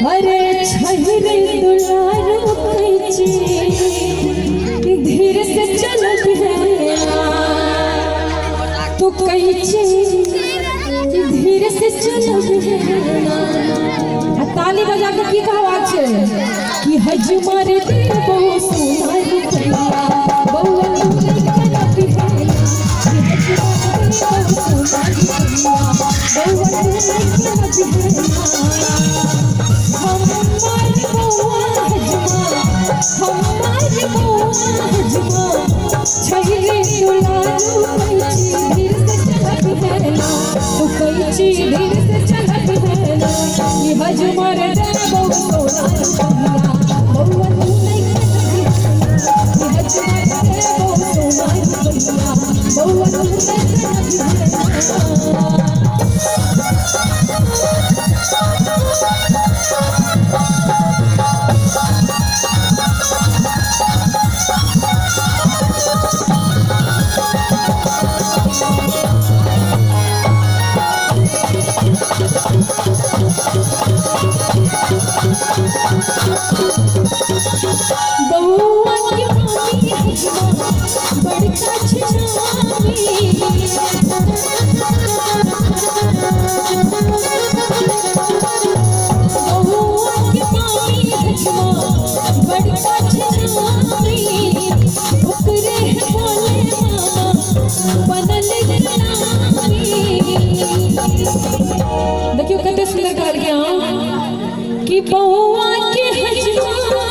अरे छहरे दुलारो कैची धीरे से चलत है तो कैची धीरे से चलत है। ताली बजा के की आवाज छे कि हज मारे दे बहु सुनाई भैया बहुआ तू नहीं देखियो कते सुंदर कर गया कि बउआ के हजमा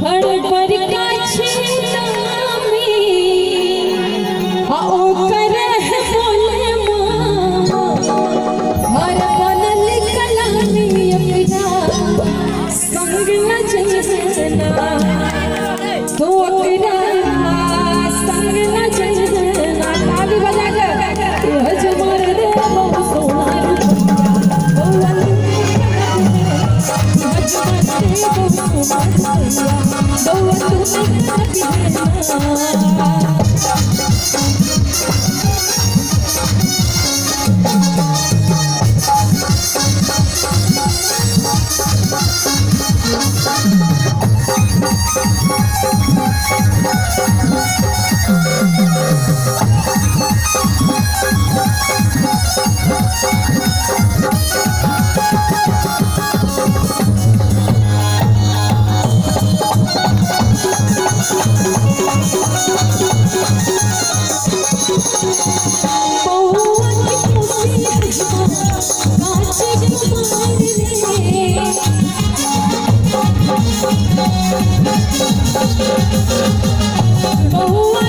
हर पर का छेनामी आ ओ करे है बोले मां हर बनल कलामी अपना संग न जजना तो अपना संग न जजना। ताली बजा के हज मार दे बहु सोनार भैया हज मार दे बहु सोनार भैया बहुआ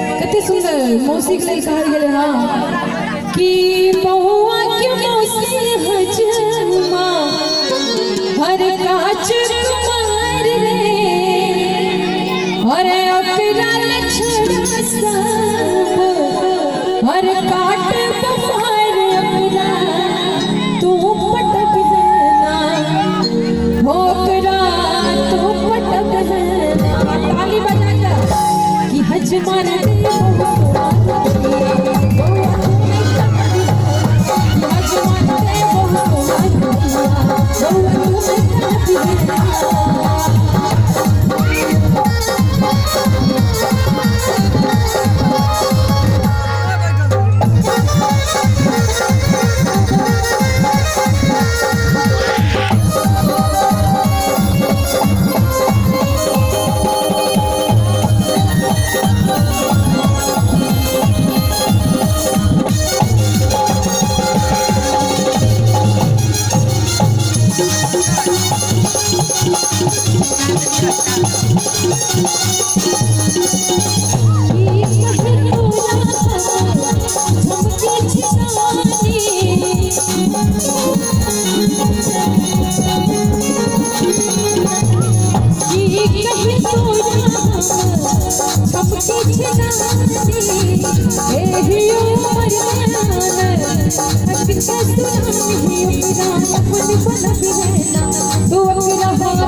मौसी के लिए कहा गया हाँ कि बहुआ के मौसी हजमा हर काच कुमार रे हर अकराल छोड़ा सब हर काट बफार अकरा तू पटक देना भोकरा तू पटक देना। ताली बजा कि हज मार तू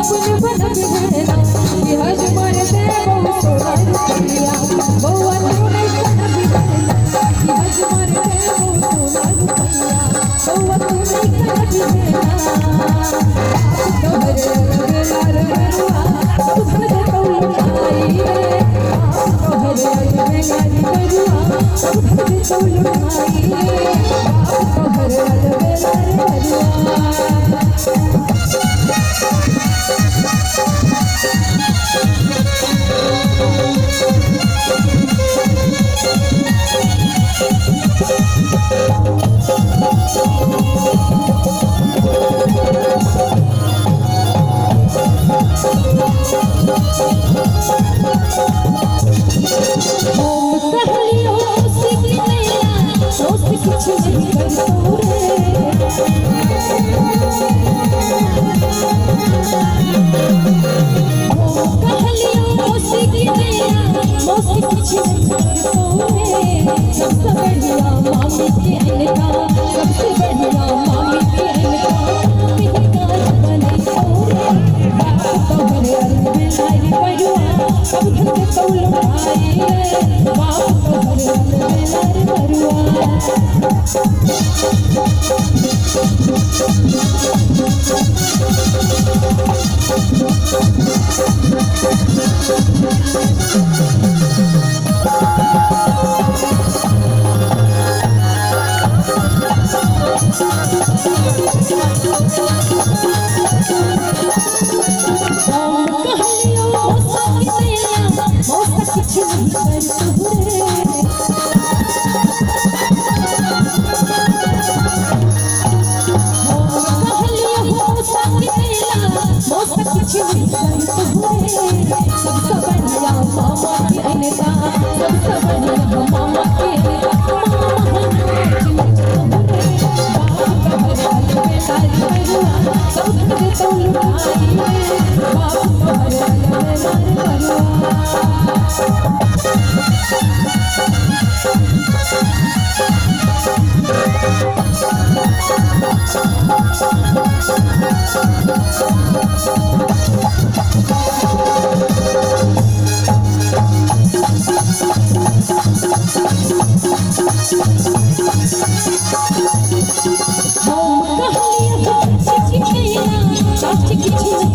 अपने बनब बहना कि हजमर दे बहु सोना रुपया बउआ तू नहीं बनब बहना कि हजमर दे बहु सोना रुपया बउआ तू नहीं बनब बहना तोहरे लगला रे बरुआ तू भर दे तौल आई रे तोहरे लगला रे बरुआ तू भर दे तौल आई रे तोहरे लगला रे बरुआ सबसे बढ़िया मामी के अनका सबसे बढ़िया मामी के अनका मिलकर बने सोरे बाप तोहरे अरबे लाई बरुआ सब घर के तौल आई रे बाप तोहरे अरबे लाई बरुआ Chichi